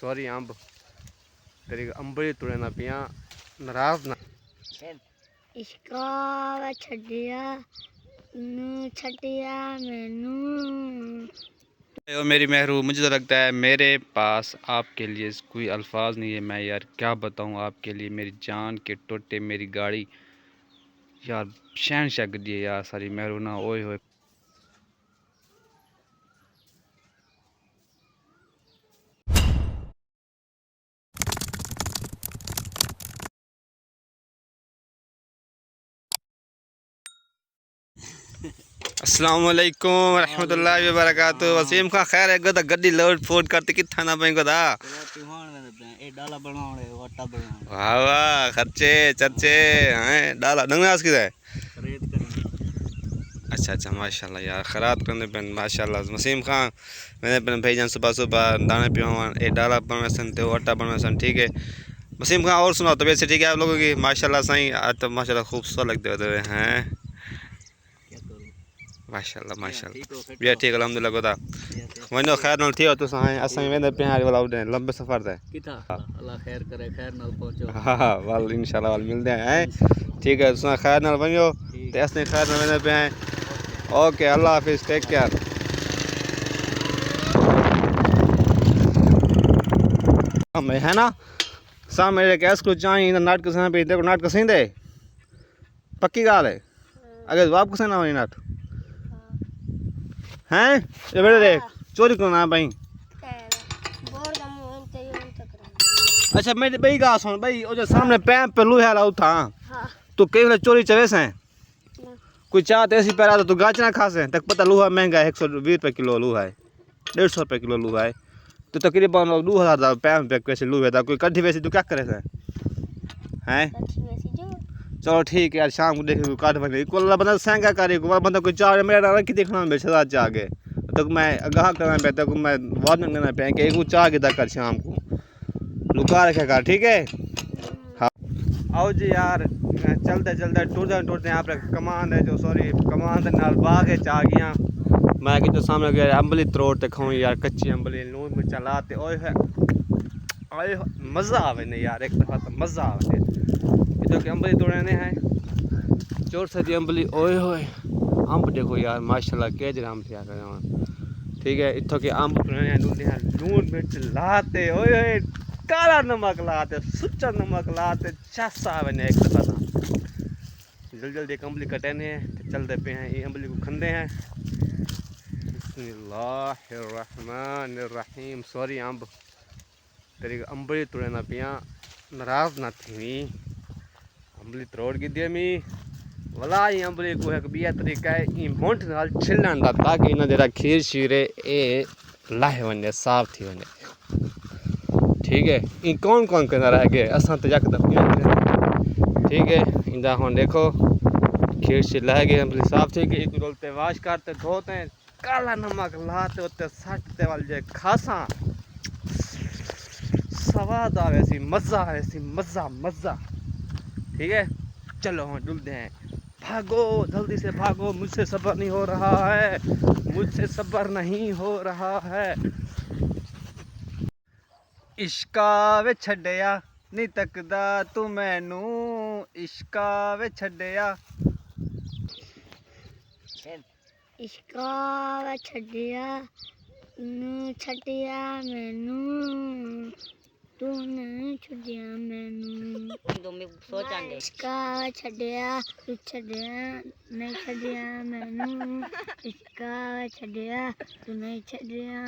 Sorry Amb तेरी अंबली तुड़े ना पिया नाराज ना इश्का वे छड़िया नू छड़िया मैनू। मेरी महरू, मुझे तो लगता है मेरे पास आपके लिए कोई अल्फाज नहीं है। मैं यार क्या बताऊं आपके लिए, मेरी जान के टोटे मेरी गाड़ी यार शहनशाह दिए यार सारी महरू ना ओए होए। अस्सलाम वालेकुम रहमतुल्लाहि व बरकातहू। वसीम खां खैर है गदा गड्डी लोड फोड करते किथा ना पई गदा ए डाला बनावणे वट्टा बनावणे वाह वाह खर्चे चर्चे हैं डाला नंगास किधर है। खरीद करनी। अच्छा अच्छा माशाल्लाह यार खराब करने पे माशाल्लाह। वसीम खां मैंने अपने भाईजान सुबह सुबह दाने पिवान ए डाला बनवे सन ते वट्टा बनवे सन ठीक है। वसीम खां और सुनाओ तबीयत से ठीक है आप लोगों की माशाल्लाह सही आज तो माशाल्लाह खूबसूरत लगते होते हैं माशाल्लाह माशाल्लाह बिया ठीक अल्हम्दुलिल्लाह गोदा वनो खैर नाल थियो तो साए असां वेंदे प्यार वाला उडे लंबे सफर ते किथा अल्लाह खैर करे खैर नाल पहुंचो। हां वाल इंशाल्लाह वाल मिलदे हैं ठीक है तुसा खैर नाल वनो ते असने खैर नाल वेंदे पे हैं। ओके अल्लाह हाफिज टेक केयर। हम है ना सामने मेरे गैस को चाहिए नाटक से पे देखो नाटक सींदे पक्की गाल है अगर वापस ना होई नाट हैं ये बेटे देख चोरी करना भाई। अच्छा मेरी बई गा सुन भाई ओ जो सामने पैप पे लूहा ला उठा तू कई वाला चोरी चवे से कोई चाह ऐसी पैरा तो तू गाच ना खा से तक पता लूहा महंगा है 120 रुपये किलो लूहा है 150 रुपये किलो लूहा है तो तकरीबन 2000 पैप पे कैसे लूहा था कोई कड्ढी वैसी तू क्या करे से हैं। चलो ठीक है यार शाम को देखेंगे काट बने को बंदा सहंगा करे को बंदा कोई चाह मेरा रख देखना में बेचदा चाह के तो मैं आगाह करना पे तो मैं वार्निंग करना पे कि एक चाह के दा कर शाम को लुका रखे कर ठीक है। हाँ आओ जी यार चलते चलते टूरते यहाँ पर कमान है जो सॉरी कमान के नाल बाग है चाह गया मैं कि जो सामने गया अंबली तरोड़ ते खाऊं यार कच्ची अंबली लून मिर्चा लाते ओए मज़ा आवे नहीं यार एक दफ़ा तो मज़ा आवे जो कि अंबली तोड़ने हैं चोर सदी अंबली ओए होए अंब देखो यार माशाल्लाह के जरा अंब थिया कर ठीक है इत्थों के अंब तोड़ने लून मिर्च लाते ओए होए काला नमक लाते सुच्चा नमक लाते चसा आवे नहीं एक दफ़ा जल्दी जल्दी एक अंबली कटेने हैं चलते पे हैं ये अंबली को खंदे हैं। बिस्मिल्लाहिर्रहमानिर्रहीम सॉरी अंब तेरी अंबली तोड़े ना पिया नाराज ना थी अंबली तरोड़ की दिए मी वला ही अंबली को एक बिया तरीका है ई मोंठ नाल छिलण दा ताकि इन जेड़ा खीर शीरे ए लाहे वने साफ थी वने ठीक है। ई कौन कौन करना रह गए असां तो यकदम ठीक है इंदा हुन देखो खीर शीर लह गए अंबली साफ थी गई रोलते वाश करते धोते काला नमक लाते उत्ते सटते वाल जे खासा स्वाद आवे सी मज़ा आवे सी मज़ा मज़ा ठीक है। चलो हम डुलते हैं भागो जल्दी से भागो मुझसे सब्र नहीं हो रहा है मुझसे सब्र नहीं हो रहा है। इश्का वे छड़िया नहीं तकदा तू मैनू इश्का वे छड़िया इश्का वे छड़िया नू छड़िया मैनू तू नहीं छड़िया मैनू। तुम सोचांगे इश्का वे छड़िया तू छड़िया नहीं छड़िया मैनू इश्का वे छड़िया तू नहीं छड़िया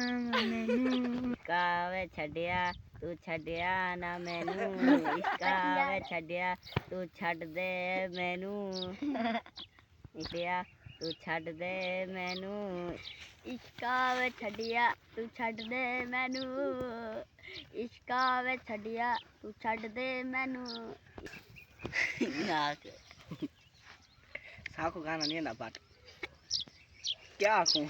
मैनू कावे छड़िया तू छड़िया ना मैनू इसका वे छड़िया तू छड़ दे मैनू इसका तू छड़ दे मैनू इश्का वे छड़िया तू छड़ दे मैनू इश्का वे छड़िया तू छड़ दे मैनू। नाक साको गाना नहीं ना पाट क्या आखूं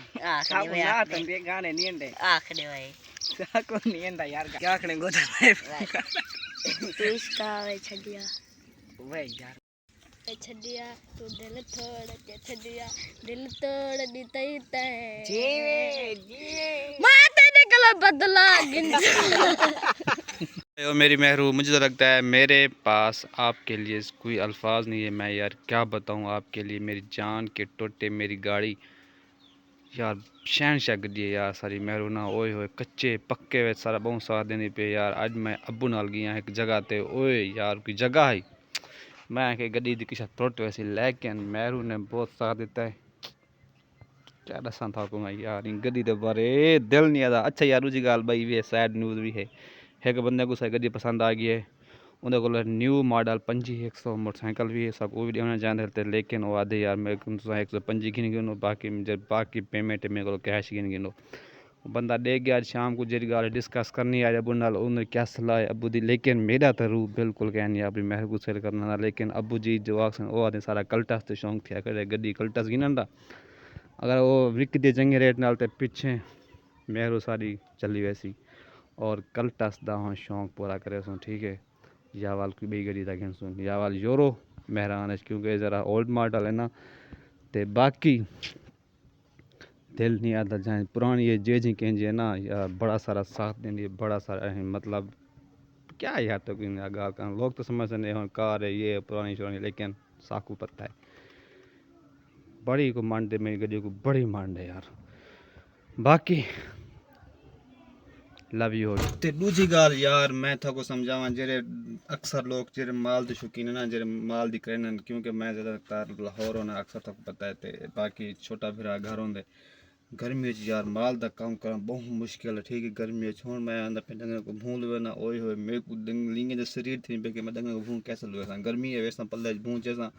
साको ना तंदे गाने नहीं अंडे आखने भाई साको नहीं अंडा यार क्या आखने गोदा में तू इश्का वे छड़िया वे यार छड़िया तू दिल थोड़ के छड़िया दिल तोड़ दी तई तै जीवे जी मां तेरे कलर बदला और मेरी महरू, मुझे तो लगता है मेरे पास आपके लिए कोई अल्फाज नहीं है। मैं यार क्या बताऊं आपके लिए, मेरी जान के टोटे मेरी गाड़ी यार शहनशाह गड्डी है यार सारी महरू ना। ओए होए कच्चे पक्के वे सारा बहुत साथ देने पे यार। अज मैं अब्बू नाल गया एक जगह ते, ओए यार कोई जगह है मैं कि गड्डी दी किसा टुट वैसी, लेकिन महरू ने बहुत साथ दिता है। क्या दसा था को मैं यार इन गड्डी दे बारे दिल नहीं आता। अच्छा यार दूजी गल भाई भी सैड न्यूज़ भी है, एक बंदे को गड्डी पसंद आ गई है, उन्हें को न्यू मॉडल 2500 मोटरसाइकिल भी है सब वो भी देना चाहते थे, लेकिन वो आधे यार मेरे को 125 गिन गिनो बाकी पेमेंट मेरे को कैश गिन गिनो। बंदा दे गया शाम को जी गल डिस्कस करनी आ अबू नाल उन्हें क्या सलाह है अबू दी, लेकिन मेरा तो रूह बिल्कुल कह नहीं अपनी महर को सेल करना, लेकिन अबू जी जवाक सन वो आते सारा कल्टस तो शौक थे करे गड्डी कल्टस गिनन दा, अगर वो विक दे चंगे रेट नाल ते पिछे महरो सारी चली वैसी और कल्टस दा हाँ शौक पूरा करे सुन। ठीक है या वाल कोई बी गड्डी दा गिन सुन या वाल यूरो मेहरान क्योंकि ज़रा ओल्ड मॉडल है ना, ते बाकी दिल नहीं आता जाए पुरानी ये जी कहें है ना या बड़ा सारा साथ देंगे बड़ा सारा है, मतलब क्या यार तो कोई गाल कर लोग तो समझते नहीं हो कार है ये पुरानी शुरानी, लेकिन साकू पता है बड़ी को मान दे मेरी गड्डी को बड़ी मान दे यार। बाकी लव यू ते दूजी गाल यार मैं था को समझावा जेरे अक्सर लोग जेरे माल दे शौकीन है ना जेरे माल दी करन, क्योंकि मैं ज़्यादातर लाहौर होना अक्सर तक पता है ते बाकी छोटा फिरा घर होंदे गर्मी यार माल दा काम करना बहुत मुश्किल है। ठीक है गर्मी हूँ मैं आंदा पे डंगर को भूं लुए ना ओए होए मेरे को लिंगे जो शरीर थी पे मैं डंगर को भूं कैसे लुए सा गर्मी है वैसा पल्ले भूं जैसा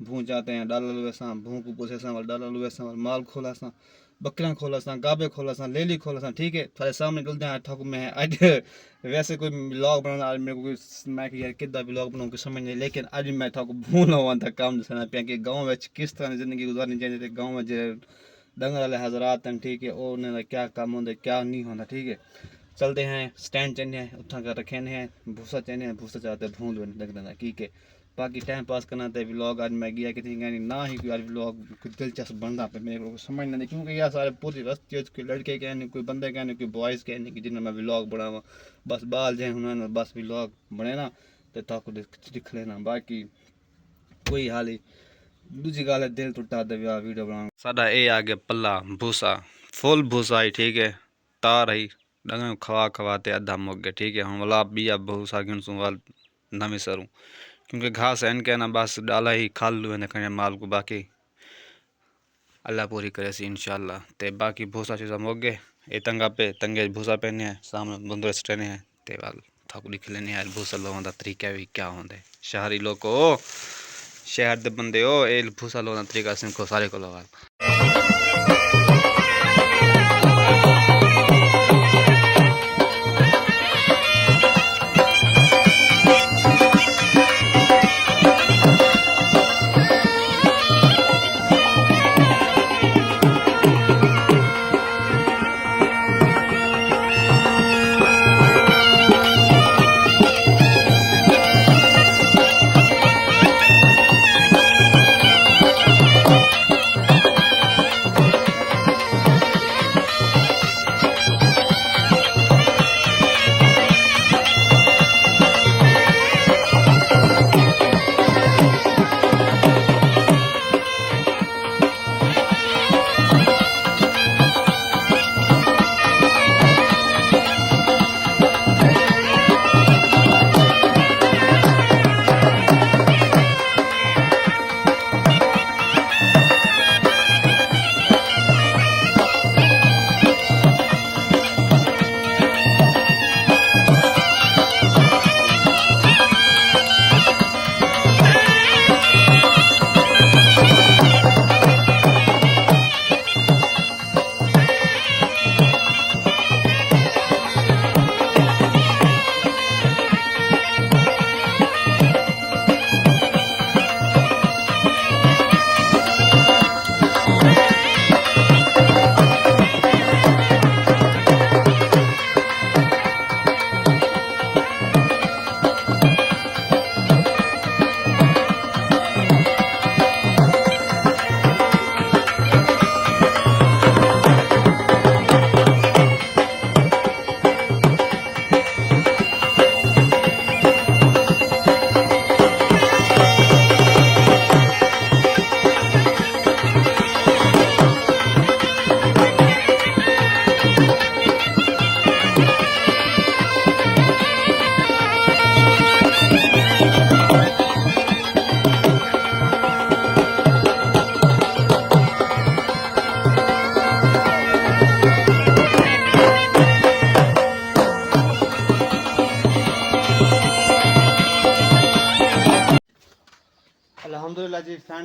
भूं जाते हैं डाला लुए सा भूं को पोसे सा डाला लुए सा माल खोला सा बकरियां खोला सा गाबे खोला सा लेली खोला सा। ठीक है थारे सामने डलते हैं ठक में आज वैसे कोई ब्लॉग बनाना आज मेरे को कोई मैं कि यार किदा ब्लॉग बनाऊं कुछ समझ नहीं, लेकिन आज मैं ठक भूं लवा था काम दसना पे कि गांव में किस तरह जिंदगी गुजारनी चाहिए गांव में जे डंगर वाले हजरात हैं। ठीक है और क्या काम होंगे क्या नहीं होता। ठीक है चलते हैं स्टैंड चलने उठा कर रखे हैं भूसा चलने भूसा चाहते भूल लग देना। ठीक है बाकी टाइम पास करना था व्लॉग आज मैं गया कितनी ना ही कोई आज व्लॉग कोई दिलचस्प बनता पे मेरे को समझ नहीं, क्योंकि यार सारे पूरी रस्ते कोई लड़के कह नहीं कोई बंदे कह नहीं कोई बॉयज़ कह नहीं कि जिन्हें मैं व्लॉग बनावा बस बाल जाए उन्होंने बस व्लॉग बने ना तो ताको दिख लेना। बाकी कोई हाल ही दूजी गल है दिल टुटा दे वीडियो बना साडा ए आ गया पल्ला भूसा फुल भूसा ही। ठीक है तार ही डंगर खवा खवाते अद्धा मुक गए। ठीक है हम वाला बिया भूसा गिनसूँ वाल नवी सरूँ क्योंकि घास है इनके ना बस डाला ही खाल लुए न खड़े माल को, बाकी अल्लाह पूरी करे सी इंशाल्लाह। ते बाकी भूसा चीज़ा मुक गए ये तंगा पे तंगे भूसा पहने हैं सामने बंदर स्टने हैं ते वाल थाकू लिख लेने यार भूसा लोगों का तरीका भी क्या होंगे शहरी लोग को शहर दे बंदे हो ए भूसा लोगों का तरीका सिंखो सारे को लोग।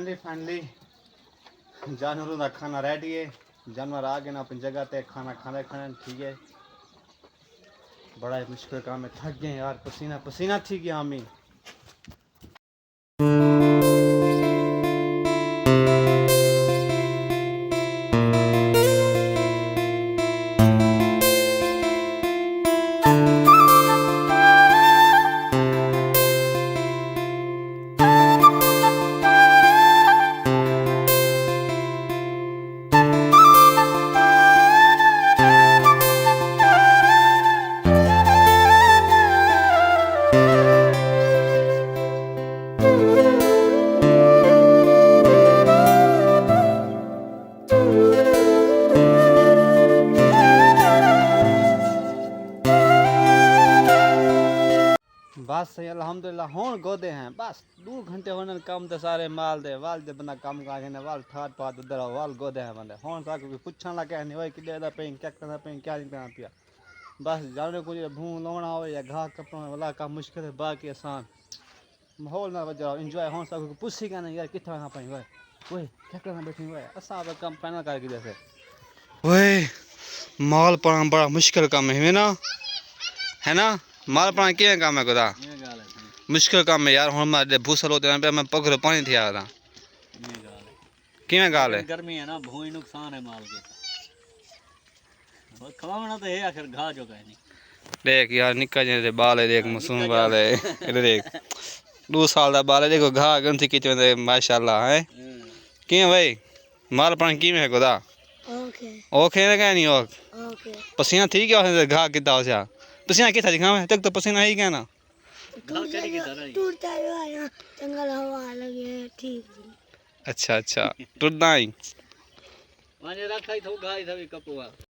फाइनली जानवरों का खाना रेडी है। जानवर आ गए ना अपनी जगह पे, खाना खाने ठीक है। बड़ा ही मुश्किल काम है, थक गए यार, पसीना पसीना थी गया हमें। बस सही अल्हम्दुलिल्लाह हुण गोदे हैं। बस 2 घंटे होने काम तो सारे माल दे बंदा काम का ने वाल ठाट पात उधर वाल गोदे हैं बंदे। हुण सा कोई पुछण लगे नहीं ओए किडे दा पे क्या करना पे क्या नहीं करना पिया। बस जाने को भूं लावना हो या घास कपना वाला काम मुश्किल है, बाकी आसान माहौल ना वजह एंजॉय हुण सा कोई पुछी का नहीं यार किथा ना पे ओए ओए क्या करना बैठी ओए असा अब काम फाइनल करके जैसे ओए माल पाना बड़ा मुश्किल काम है ना माल पाना क्या काम है खुदा मुश्किल काम है यार। हुण मैं भूसल होते पे मैं पगड़ पानी थिया था किवें गाल है गर्मी है ना भूई नुकसान है माल के बस खवाना तो है आखिर घा जो कहीं नहीं। देख यार निक्का जे बाल है, देख मासूम बाल है, इधर देख 2 साल दा बाल है, देखो घा गंथी किते माशाल्लाह है। किवें भाई माल पानी किवें है खुदा ओके ओके ना क्या नहीं ओके पसीना ठीक है घा किता हो सा पसीना किथा दिखावे तक तो पसीना ही कहना टूटता है जंगल हवा लगे ठीक। अच्छा टुरदा ही माने रखा ही थो गाय थवी कपुआ